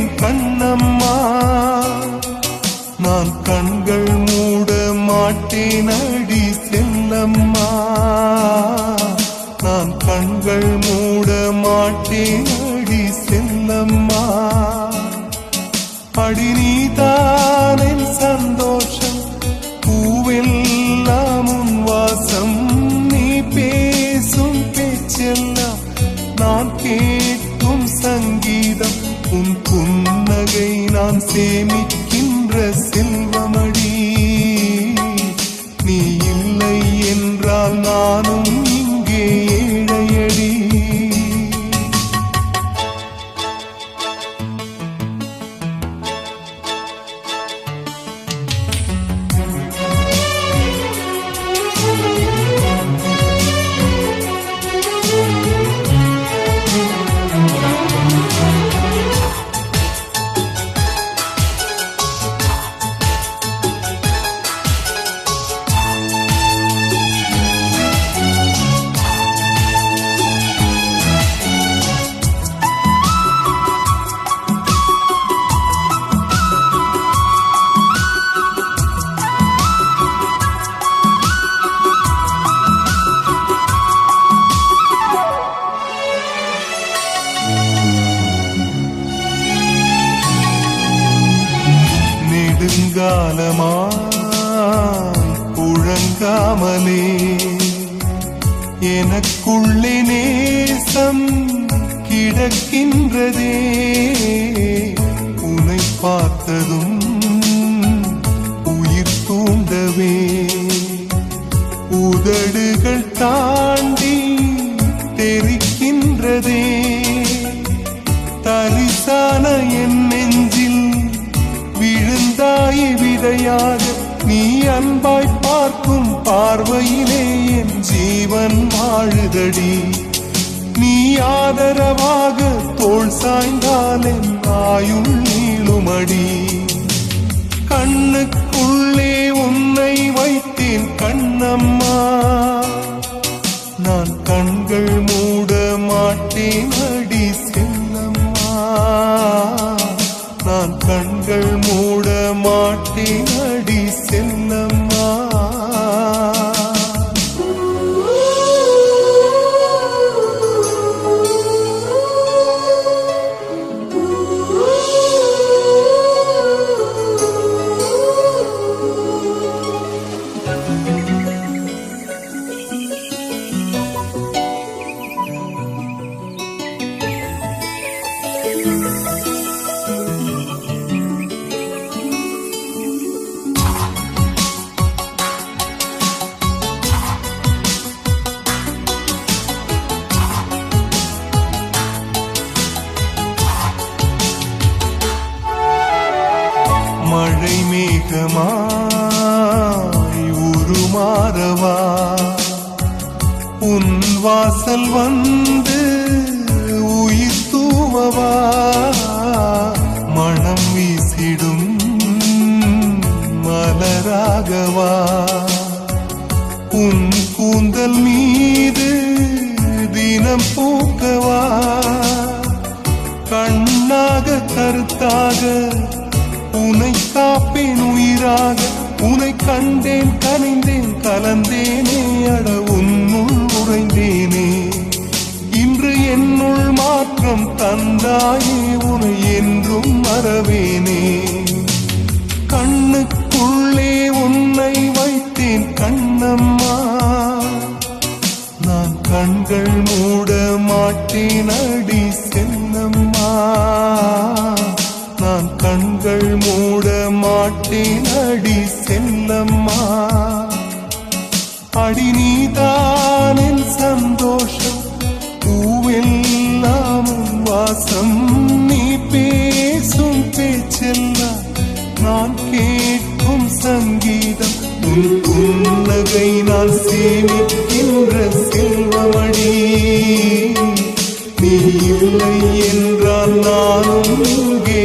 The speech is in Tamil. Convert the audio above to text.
வைத்தேன் கண்ணம்மா. நான் கண்கள் மூட மாட்டேன் அடி செல்லம்மா. நான் கண்கள் மூட மாட்டேன் அடி செல்லம்மா. அடி நீதான் என் சந்தோஷம், பூவெல்லாம் உன் வாசம். நீ பேசும் பேச்செல்லாம் நான் கேட்கும் சங்கீதம். உன் புன்னகை நான் சேமிக்கின்ற செல்வமடி. நீ இல்லை என்றால் நானும் இங்கே ஏழையடி. நெடுங்காலமாய் புழங்காமலே எனக்குள்ளே நேசம் கிடக்கின்றதே. உன்னை பார்த்ததும் உயிர் தூண்டவே உதடுகள் தாண்டி தெரிக்கின்றதே. தரிசான என் நெஞ்சில் விழுந்தாய் விதையாக. நீ அன்பாய் பார்க்கும் பார்வையிலே என் ஜீவன் வாழுதடி. நீ ஆதரவாக தோள் சாய்ந்தால் என் ஆயுள் நீளுமடி. கண்ணுக்குள்ளே உன்னை வைத்தேன் கண்ணம்மா. நான் கண்கள் மூட மாட்டேன் அடி செல்லம்மா. நான் கண்கள் மூட மாட்டேன் அடி செல்லம்மா. மழை மேகமாய் உருமாறவா. உன் வாசல் வந்து உயிர் தூவவா. மனம் வீசிடும் மலராகவா. உன் கூந்தல் மீது தினம் பூக்கவா. கண்ணாக கருத்தாக உனை காப்பேன் உயிராக. உனை கண்டேன் கனிந்தேன் கலந்தேனே அட உன்னுள் உறைந்தேனே. இன்று என்னுள் மாற்றம் தந்தாயே உனை என்றும் மறவேனே. கண்ணுக்குள்ளே உன்னை வைத்தேன் கண்ணம்மா. நான் கண்கள் மூட மாட்டேன் அடி செல்லம்மா. நான் கண்கள் மூட மாட்டேன் அடி செல்லம்மா. அடி நீதான் என் சந்தோஷம், பூவெல்லாம் உன் வாசம். நீ பேசும் பேச்செல்லாம் நான் கேட்கும் சங்கீதம். உன் புன்னகை நான் சேமிக்கின்ற செல்வமடி. நீ இல்லை என்றால் நானும் இங்கே